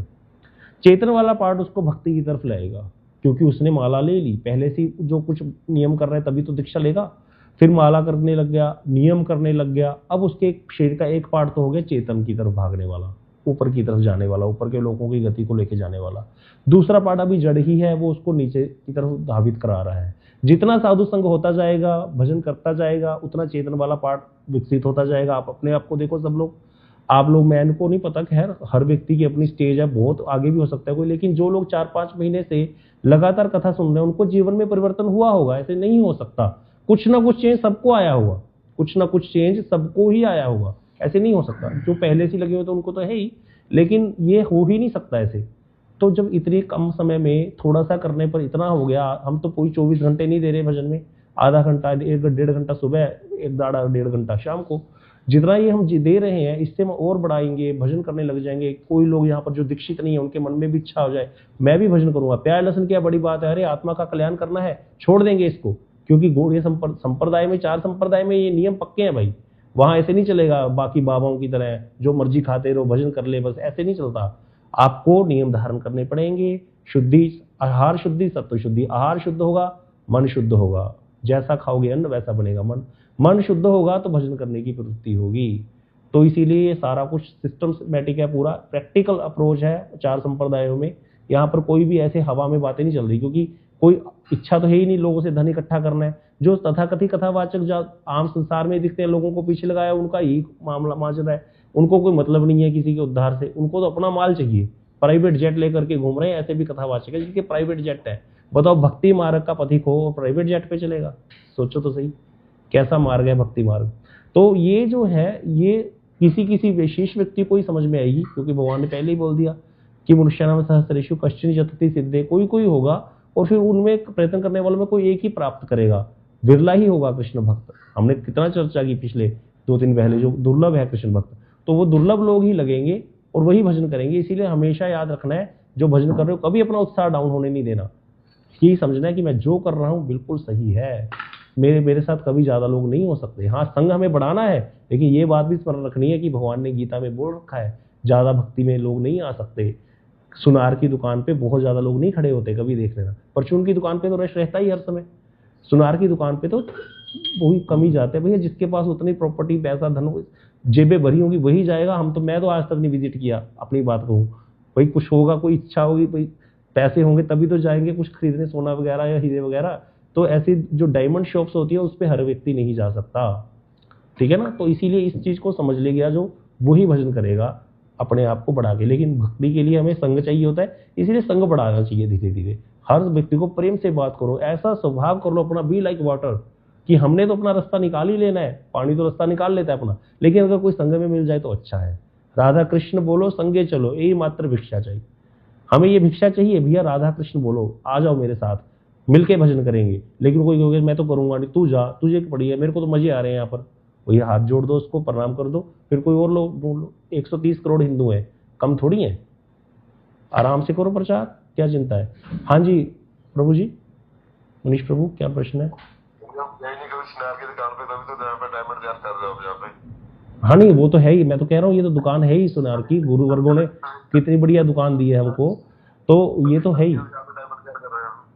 चेतन वाला पार्ट उसको भक्ति की तरफ लाएगा, क्योंकि उसने माला ले ली, पहले से जो कुछ नियम कर रहा है तभी तो दीक्षा लेगा। फिर माला करने लग गया, नियम करने लग गया, अब उसके शरीर का एक पार्ट तो हो गया चेतन की तरफ भागने वाला, ऊपर की तरफ जाने वाला, ऊपर के लोगों की गति को लेके जाने वाला। दूसरा पार्ट अभी जड़ ही है, वो उसको नीचे की तरफ धावित करा रहा है। जितना साधु संग होता जाएगा, भजन करता जाएगा, उतना चेतन वाला पार्ट विकसित होता जाएगा। आप अपने आप को देखो, सब लोग, आप लोग, मैं इनको नहीं पता, खैर हर व्यक्ति की अपनी स्टेज है, बहुत आगे भी हो सकता है कोई, लेकिन जो लोग 4-5 महीने से लगातार कथा सुन रहे हैं उनको जीवन में परिवर्तन हुआ होगा। ऐसे नहीं हो सकता, कुछ ना कुछ चेंज सबको आया होगा, कुछ ना कुछ चेंज सबको ही आया होगा, ऐसे नहीं हो सकता। जो पहले से लगे हुए तो उनको तो है ही, लेकिन ये हो ही नहीं सकता ऐसे। तो जब इतने कम समय में थोड़ा सा करने पर इतना हो गया, हम तो कोई 24 घंटे नहीं दे रहे भजन में, आधा घंटा, 1-1.5 घंटा सुबह, 1-1.5 घंटा शाम को, जितना ये हम दे रहे हैं इससे हम और बढ़ाएंगे, भजन करने लग जाएंगे। कोई लोग यहाँ पर जो दीक्षित नहीं है उनके मन में भी इच्छा हो जाए मैं भी भजन करूंगा, प्यार लसन क्या बड़ी बात है, अरे आत्मा का कल्याण करना है, छोड़ देंगे इसको। क्योंकि गौड़ीय संप्रदाय में, 4 संप्रदाय में ये नियम पक्के हैं भाई, वहां ऐसे नहीं चलेगा बाकी बाबाओं की तरह जो मर्जी खाते रहो भजन कर ले, बस ऐसे नहीं चलता। आपको नियम धारण करने पड़ेंगे। शुद्धि, आहार शुद्धि, सत्व शुद्धि। आहार शुद्ध होगा, मन शुद्ध होगा, जैसा खाओगे अन्न वैसा बनेगा मन। मन शुद्ध होगा तो भजन करने की प्रवृत्ति होगी। तो इसीलिए ये सारा कुछ सिस्टमैटिक है, पूरा प्रैक्टिकल अप्रोच है 4 संप्रदायों में। यहाँ पर कोई भी ऐसे हवा में बातें नहीं चल रही, क्योंकि कोई इच्छा तो है ही नहीं लोगों से धन इकट्ठा करना है। जो तथाकथित कथावाचक जो आम संसार में दिखते हैं, लोगों को पीछे लगाया, उनका ही मामला माजरा है। उनको कोई मतलब नहीं है किसी के उद्धार से, उनको तो अपना माल चाहिए। प्राइवेट जेट लेकर के घूम रहे हैं, ऐसे भी कथावाचक है जिनके प्राइवेट जेट है। बताओ, भक्ति मार्ग का पथिक हो और प्राइवेट जेट पे चलेगा? सोचो तो सही, कैसा मार्ग है भक्ति मार्ग। तो ये जो है, ये किसी किसी विशेष व्यक्ति को ही समझ में आएगी, क्योंकि भगवान ने पहले ही बोल दिया कि मनुष्याणाम सहस्रेषु कश्चिन जतति सिद्धे, कोई कोई होगा और फिर उनमें प्रयत्न करने वालों में कोई एक ही प्राप्त करेगा, बिरला ही होगा कृष्ण भक्त। हमने कितना चर्चा की पिछले 2-3 पहले, जो दुर्लभ है कृष्ण भक्त, तो वो दुर्लभ लोग ही लगेंगे और वही भजन करेंगे। इसीलिए हमेशा याद रखना है, जो भजन कर रहे हो कभी अपना उत्साह डाउन होने नहीं देना। यही समझना है कि मैं जो कर रहा हूँ बिल्कुल सही है, मेरे साथ कभी ज्यादा लोग नहीं हो सकते। हाँ, संग हमें बढ़ाना है, लेकिन ये बात भी स्मरण रखनी है कि भगवान ने गीता में बोल रखा है, ज्यादा भक्ति में लोग नहीं आ सकते। सुनार की दुकान पे बहुत ज्यादा लोग नहीं खड़े होते, कभी देख लेना। परचून की दुकान पे तो रश रहता ही हर समय, सुनार की दुकान पे तो वही कम ही जाते हैं। भैया जिसके पास उतनी प्रॉपर्टी, पैसा, धन, जेबें भरी होगी वही जाएगा। हम तो, मैं तो आज तक नहीं विजिट किया, अपनी बात कहूँ। भाई कुछ होगा, कोई इच्छा होगी, भाई पैसे होंगे तभी तो जाएंगे कुछ खरीदने, सोना वगैरह या हीरे वगैरह। तो ऐसी जो डायमंड शॉप्स होती है उस पर हर व्यक्ति नहीं जा सकता, ठीक है ना। तो इसीलिए इस चीज को समझ ले गया जो वही भजन करेगा अपने आप को बढ़ा के। लेकिन भक्ति के लिए हमें संग चाहिए होता है, इसीलिए संग बढ़ाना चाहिए धीरे धीरे। हर व्यक्ति को प्रेम से बात करो, ऐसा स्वभाव कर लो अपना, बी लाइक वाटर, कि हमने तो अपना रास्ता निकाल ही लेना है, पानी तो रास्ता निकाल लेता है अपना, लेकिन अगर कोई संग में मिल जाए तो अच्छा है। राधा कृष्ण बोलो, संगे चलो, यही मात्र भिक्षा चाहिए। हमें ये भिक्षा चाहिए भैया, राधा कृष्ण बोलो, आ जाओ मेरे साथ, मिलके भजन करेंगे। लेकिन कोई कहोगे मैं तो करूंगा नहीं, तू जा, तुझे पड़ी है, मेरे को तो मजे आ रहे हैं यहाँ पर। भैया हाथ जोड़ दो, उसको प्रणाम कर दो, फिर कोई और लोग ढूंढ लो। 130 करोड़ हिंदू हैं, कम थोड़ी हैं। आराम से करो प्रचार, क्या चिंता है। हाँ जी प्रभु जी, मनीष प्रभु क्या प्रश्न है? हाँ नहीं वो तो है ही, मैं तो कह रहा हूँ ये तो दुकान है ही सुनार की, गुरु वर्गों ने कितनी बढ़िया दुकान दी है हमको, तो ये तो है ही।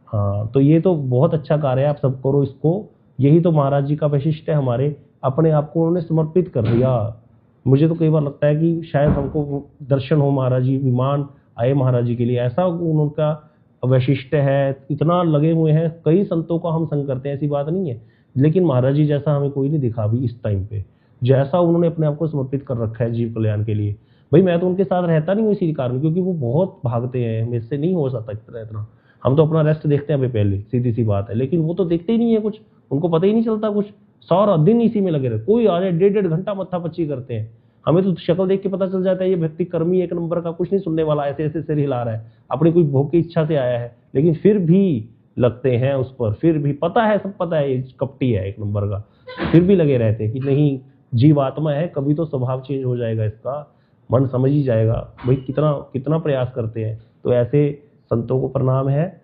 हाँ तो ये तो बहुत अच्छा कार्य है, आप सब करो इसको। यही तो महाराज जी का वैशिष्ट है, हमारे अपने आप को उन्होंने समर्पित कर दिया। मुझे तो कई बार लगता है कि शायद हमको दर्शन हो महाराज जी, विमान आए महाराज जी के लिए, ऐसा उनका वैशिष्ट है, इतना लगे हुए हैं। कई संतों का हम संग करते हैं, ऐसी बात नहीं है, लेकिन महाराज जी जैसा हमें कोई नहीं दिखा भी इस टाइम पे, जैसा उन्होंने अपने आप को समर्पित कर रखा है जीव कल्याण के लिए। भाई मैं तो उनके साथ रहता नहीं हूँ इसी कारण, क्योंकि वो बहुत भागते हैं, मेरे से नहीं हो सकता इतना। हम तो अपना रेस्ट देखते हैं अभी पहले, सीधी सी बात है, लेकिन वो तो देखते ही नहीं है कुछ, उनको पता ही नहीं चलता कुछ, सारा दिन इसी में लगे रहते। कोई आ जाए 1.5 घंटा मत्था पच्ची करते हैं, हमें तो शक्ल देख के पता चल जाता है ये व्यक्ति कर्मी एक नंबर का, कुछ नहीं सुनने वाला, ऐसे ऐसे सिर हिला रहा है, अपनी कोई भोग की इच्छा से आया है, लेकिन फिर भी लगते हैं उस पर, फिर भी पता है, सब पता है कपटी है एक नंबर का, फिर भी लगे रहते हैं कि नहीं जीव आत्मा है, कभी तो स्वभाव चेंज हो जाएगा इसका, मन समझ ही जाएगा। भाई कितना कितना प्रयास करते हैं। तो ऐसे संतों को प्रणाम है।